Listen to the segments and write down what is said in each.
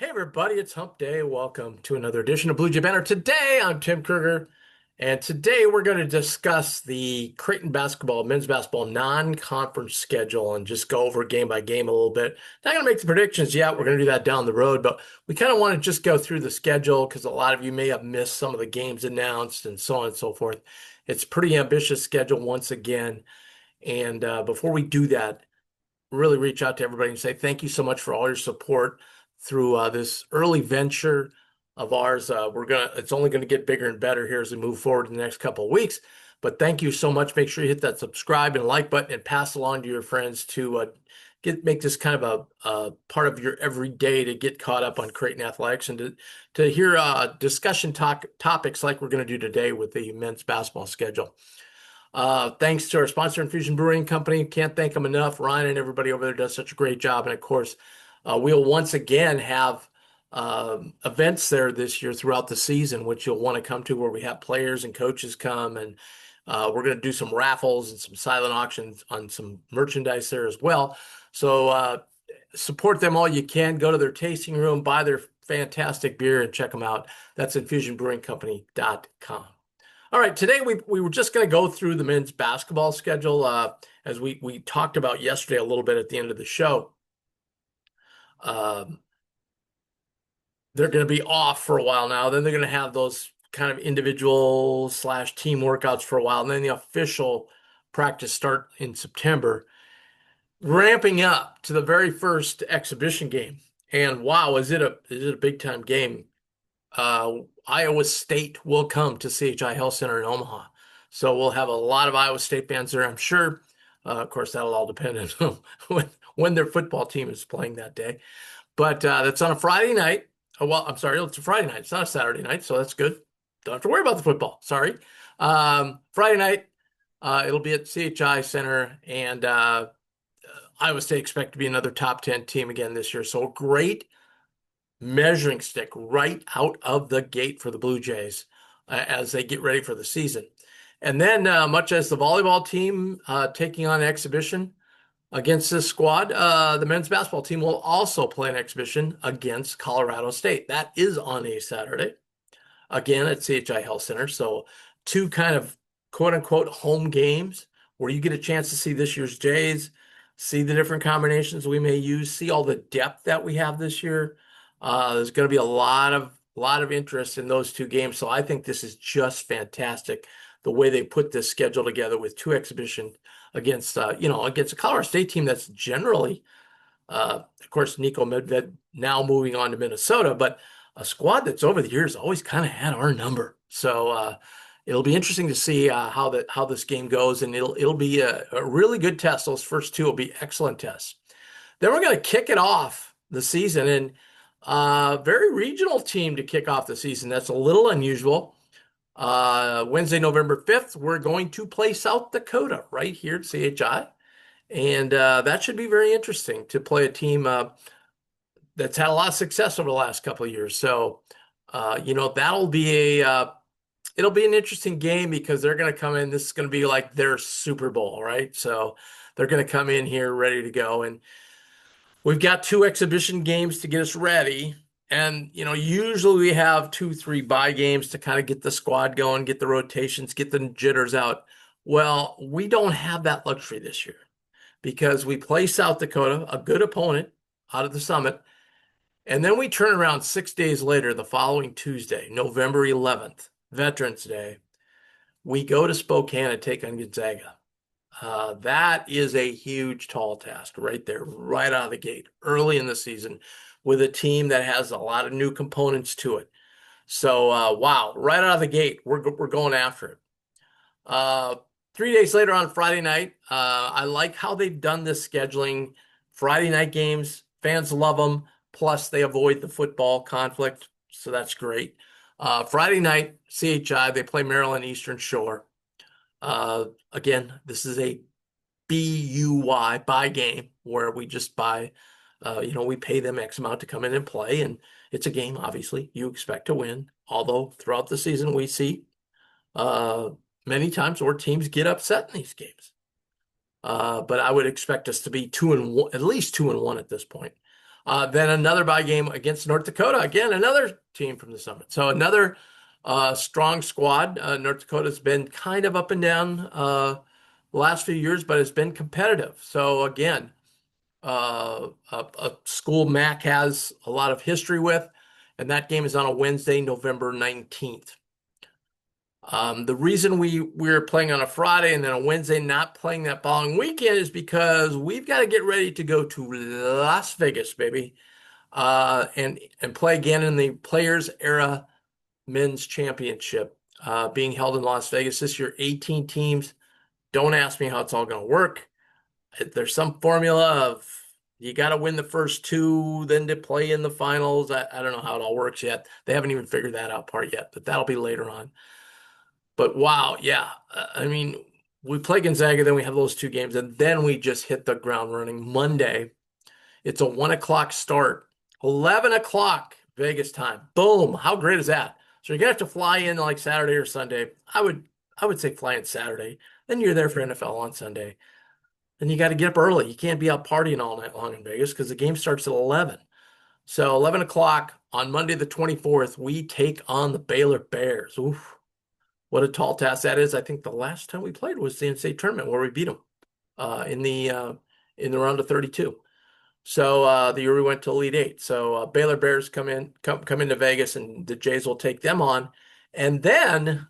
Hey everybody, it's Hump Day. Welcome to another edition of Blue Jay Banner. Today I'm Tim Kruger, and today we're going to discuss the Creighton men's basketball non-conference schedule and just go over game by game a little bit. Not going to make the predictions yet. We're going to do that down the road, but we kind of want to just go through the schedule because a lot of you may have missed some of the games announced and so on and so forth. It's a pretty ambitious schedule once again. And before we do that, really reach out to everybody and say thank you so much for all your support through this early venture of ours. It's only gonna get bigger and better here as we move forward in the next couple of weeks. But thank you so much. Make sure you hit that subscribe and like button and pass along to your friends to make this kind of a part of your everyday to get caught up on Creighton athletics and to hear discussion topics like we're going to do today with the men's basketball schedule. Thanks to our sponsor, Infusion Brewing Company. Can't thank them enough. Ryan and everybody over there does such a great job. And of course, we'll once again have events there this year throughout the season, which you'll want to come to, where we have players and coaches come. And we're going to do some raffles and some silent auctions on some merchandise there as well. So support them all you can. Go to their tasting room, buy their fantastic beer, and check them out. That's infusionbrewingcompany.com. All right, today we were just going to go through the men's basketball schedule as we talked about yesterday a little bit at the end of the show. They're going to be off for a while now. Then they're going to have those kind of individual / team workouts for a while. And then the official practice start in September, ramping up to the very first exhibition game. And wow, is it a big time game? Iowa State will come to CHI Health Center in Omaha. So we'll have a lot of Iowa State fans there, I'm sure. Of course, that'll all depend on when their football team is playing that day. But that's on a Friday night. Oh, well, I'm sorry, it's a Friday night. It's not a Saturday night, so that's good. Don't have to worry about the football. Sorry. Friday night, it'll be at CHI Center, and Iowa State expect to be another top 10 team again this year. So great measuring stick right out of the gate for the Blue Jays as they get ready for the season. And then, much as the volleyball team taking on exhibition against this squad, the men's basketball team will also play an exhibition against Colorado State. That is on a Saturday, again at CHI Health Center. So two kind of quote unquote home games where you get a chance to see this year's Jays, see the different combinations we may use, see all the depth that we have this year. There's going to be a lot of interest in those two games. So I think this is just fantastic the way they put this schedule together with two exhibitions against against a Colorado State team that's generally, of course, Nico Medved now moving on to Minnesota, but a squad that's over the years always kind of had our number. So it'll be interesting to see how this game goes, and it'll be a really good test. Those first two will be excellent tests. Then we're going to kick it off the season, and very regional team to kick off the season. That's a little unusual. Wednesday, November 5th, we're going to play South Dakota right here at CHI. And that should be very interesting to play a team that's had a lot of success over the last couple of years. So, that'll be it'll be an interesting game because they're going to come in. This is going to be like their Super Bowl, right? So they're going to come in here ready to go. And we've got two exhibition games to get us ready. And, usually we have 2-3 bye games to kind of get the squad going, get the rotations, get the jitters out. Well, we don't have that luxury this year because we play South Dakota, a good opponent out of the Summit. And then we turn around 6 days later, the following Tuesday, November 11th, Veterans Day. We go to Spokane and take on Gonzaga. That is a huge, tall task right there, right out of the gate, early in the season, with a team that has a lot of new components to it. So, wow, right out of the gate, we're going after it. 3 days later on Friday night, I like how they've done this scheduling. Friday night games, fans love them. Plus, they avoid the football conflict, so that's great. Friday night, CHI, they play Maryland Eastern Shore. Again, this is a buy game where we just buy, we pay them X amount to come in and play. And it's a game, obviously, you expect to win. Although throughout the season, we see many times where teams get upset in these games. But I would expect us to be 2-1, at least 2-1 at this point. Then another bye game against North Dakota. Again, another team from the Summit. So another strong squad. North Dakota's been kind of up and down the last few years, but it's been competitive. So again, a school Mac has a lot of history with, and that game is on a Wednesday, November 19th. The reason we're playing on a Friday and then a Wednesday, not playing that following weekend, is because we've got to get ready to go to Las Vegas, baby, and play again in the Players Era Men's Championship, being held in Las Vegas this year. 18 teams. Don't ask me how it's all going to work. There's some formula of you got to win the first two, then to play in the finals. I don't know how it all works yet. They haven't even figured that out part yet, but that'll be later on. But wow, yeah. I mean, we play Gonzaga, then we have those two games, and then we just hit the ground running. Monday, it's a 1 o'clock start, 11 o'clock Vegas time. Boom. How great is that? So you're gonna have to fly in like Saturday or Sunday. I would say fly in Saturday. Then you're there for NFL on Sunday. Then you got to get up early. You can't be out partying all night long in Vegas because the game starts at 11. So 11 o'clock on Monday the 24th, we take on the Baylor Bears. Oof. What a tall task that is. I think the last time we played was the NCAA tournament where we beat them in the round of 32. So the year we went to Elite Eight. So Baylor Bears come into Vegas, and the Jays will take them on. And then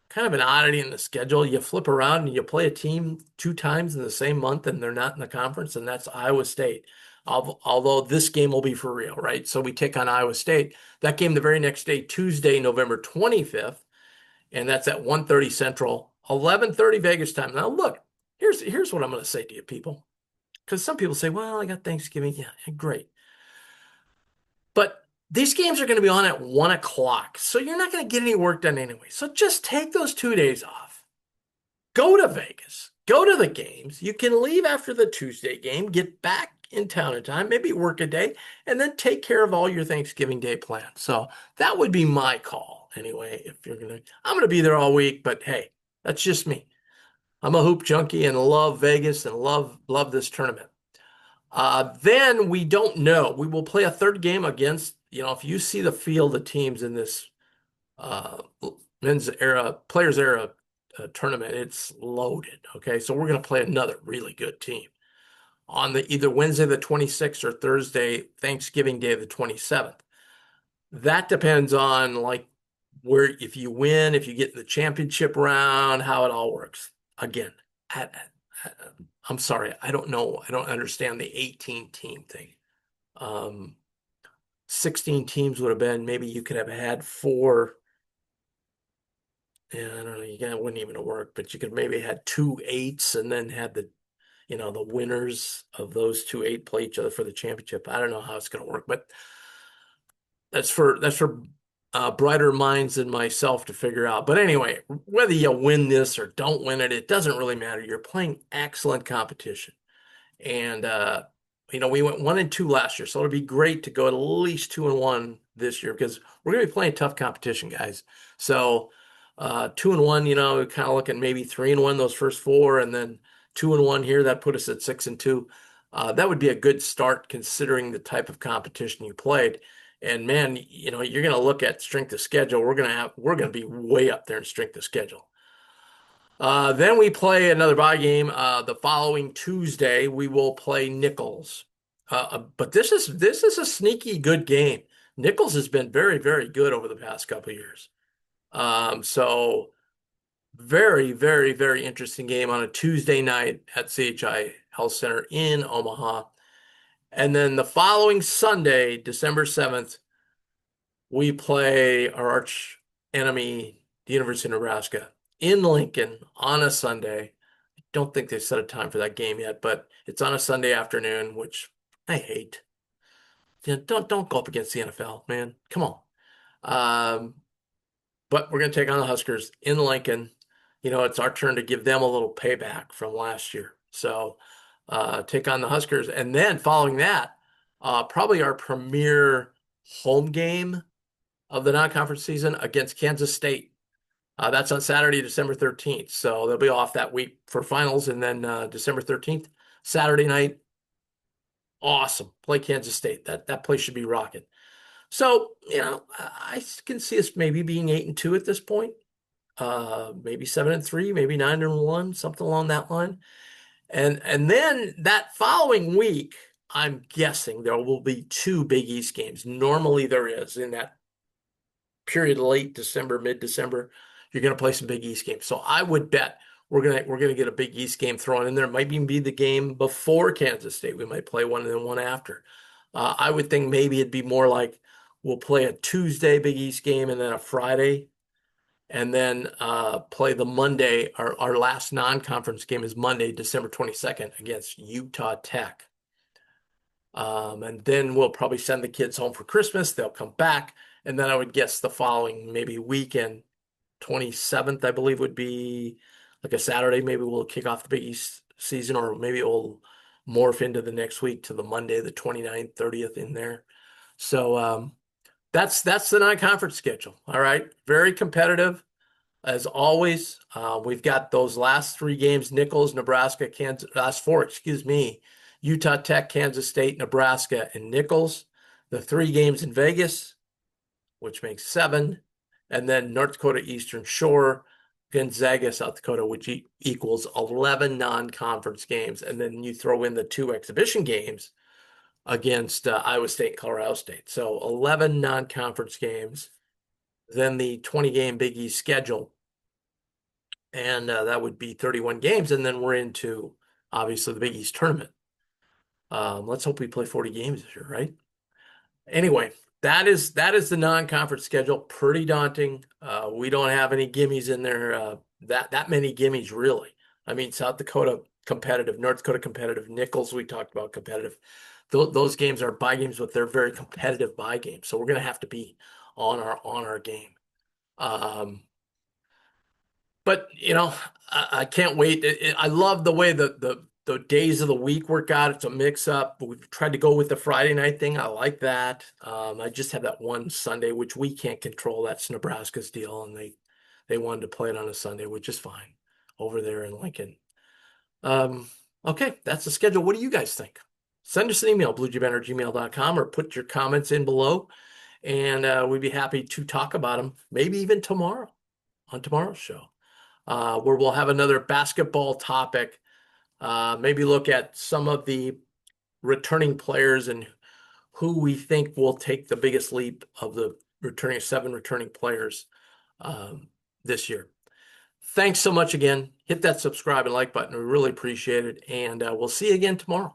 kind of an oddity in the schedule. You flip around and you play a team two times in the same month, and they're not in the conference, and that's Iowa State. Although this game will be for real, right? So we take on Iowa State. That game the very next day, Tuesday, November 25th, and that's at 1:30 Central, 11:30 Vegas time. Now look, here's what I'm going to say to you people, because some people say, "Well, I got Thanksgiving." Yeah, great, but these games are going to be on at 1 o'clock, so you're not going to get any work done anyway. So just take those 2 days off. Go to Vegas. Go to the games. You can leave after the Tuesday game, get back in town in time, maybe work a day, and then take care of all your Thanksgiving Day plans. So that would be my call anyway. I'm gonna be there all week, but hey, that's just me. I'm a hoop junkie and love Vegas and love this tournament. Then we don't know. We will play a third game against, if you see the field of teams in this uh, players era tournament, it's loaded. Okay, so we're going to play another really good team on the either Wednesday the 26th or Thursday, Thanksgiving Day the 27th. That depends on like where if you win, if you get in the championship round, how it all works. Again, I'm sorry, I don't know. I don't understand the 18 team thing. 16 teams would have been, maybe you could have had four. Yeah, I don't know. It wouldn't even work, but you could maybe had two eights and then had the winners of those two eight play each other for the championship. I don't know how it's going to work, but that's for brighter minds than myself to figure out. But anyway, whether you win this or don't win it, it doesn't really matter. You're playing excellent competition. And we went 1-2 last year, so it'll be great to go at least 2-1 this year because we're going to be playing tough competition, guys. So 2-1, kind of looking maybe 3-1 those first four, and then 2-1 here. That put us at 6-2. That would be a good start considering the type of competition you played. And man, you're going to look at strength of schedule. We're going to be way up there in strength of schedule. Then we play another bye game. The following Tuesday, we will play Nichols. But this is a sneaky good game. Nichols has been very, very good over the past couple of years. So very, very, very interesting game on a Tuesday night at CHI Health Center in Omaha. And then the following Sunday, December 7th, we play our arch enemy, the University of Nebraska, in Lincoln on a Sunday. I don't think they've set a time for that game yet, but it's on a Sunday afternoon, which I hate. Don't go up against the NFL, man. Come on. But we're going to take on the Huskers in Lincoln. It's our turn to give them a little payback from last year. So take on the Huskers. And then following that, probably our premier home game of the non-conference season against Kansas State. That's on Saturday, December 13th. So they'll be off that week for finals. And then December 13th, Saturday night, Awesome. Play Kansas State. That place should be rocking. So, I can see us maybe being 8-2 at this point. Maybe 7-3, maybe 9-1, something along that line. And then that following week, I'm guessing there will be two Big East games. Normally there is in that period, late December, mid-December, you're going to play some Big East games. So I would bet we're gonna get a Big East game thrown in there. It might even be the game before Kansas State. We might play one and then one after. I would think maybe it'd be more like we'll play a Tuesday Big East game and then a Friday, and then play the Monday. Our last non-conference game is Monday, December 22nd against Utah Tech. And then we'll probably send the kids home for Christmas. They'll come back. And then I would guess the following maybe weekend, 27th, I believe would be like a Saturday. Maybe we'll kick off the Big East season, or maybe it will morph into the next week to the Monday, the 29th, 30th in there. So that's the non-conference schedule. All right. Very competitive. As always, we've got those last three games: Nicholls, Nebraska, Kansas. Last four, excuse me: Utah Tech, Kansas State, Nebraska, and Nicholls. The three games in Vegas, which makes seven, and then North Dakota Eastern Shore, Gonzaga, South Dakota, which equals 11 non-conference games, and then you throw in the two exhibition games against Iowa State and Colorado State. So 11 non-conference games, then the 20-game Big East schedule. And that would be 31 games. And then we're into, obviously, the Big East tournament. Let's hope we play 40 games this year, right? Anyway, that is the non-conference schedule. Pretty daunting. We don't have any gimmies in there. That many gimmies, really. I mean, South Dakota competitive, North Dakota competitive, Nicholls we talked about competitive. Those games are bye games, but they're very competitive bye games. So we're going to have to be on our game. But I can't wait. I love the way the days of the week work out. It's a mix up. We've tried to go with the Friday night thing. I like that. I just have that one Sunday, which we can't control. That's Nebraska's deal, and they wanted to play it on a Sunday, which is fine over there in Lincoln. Okay, that's the schedule. What do you guys think? Send us an email, bluejaybanner@gmail.com, or put your comments in below, and we'd be happy to talk about them, maybe even tomorrow on tomorrow's show. Where we'll have another basketball topic, maybe look at some of the returning players and who we think will take the biggest leap of the seven returning players this year. Thanks so much again. Hit that subscribe and like button. We really appreciate it. And we'll see you again tomorrow.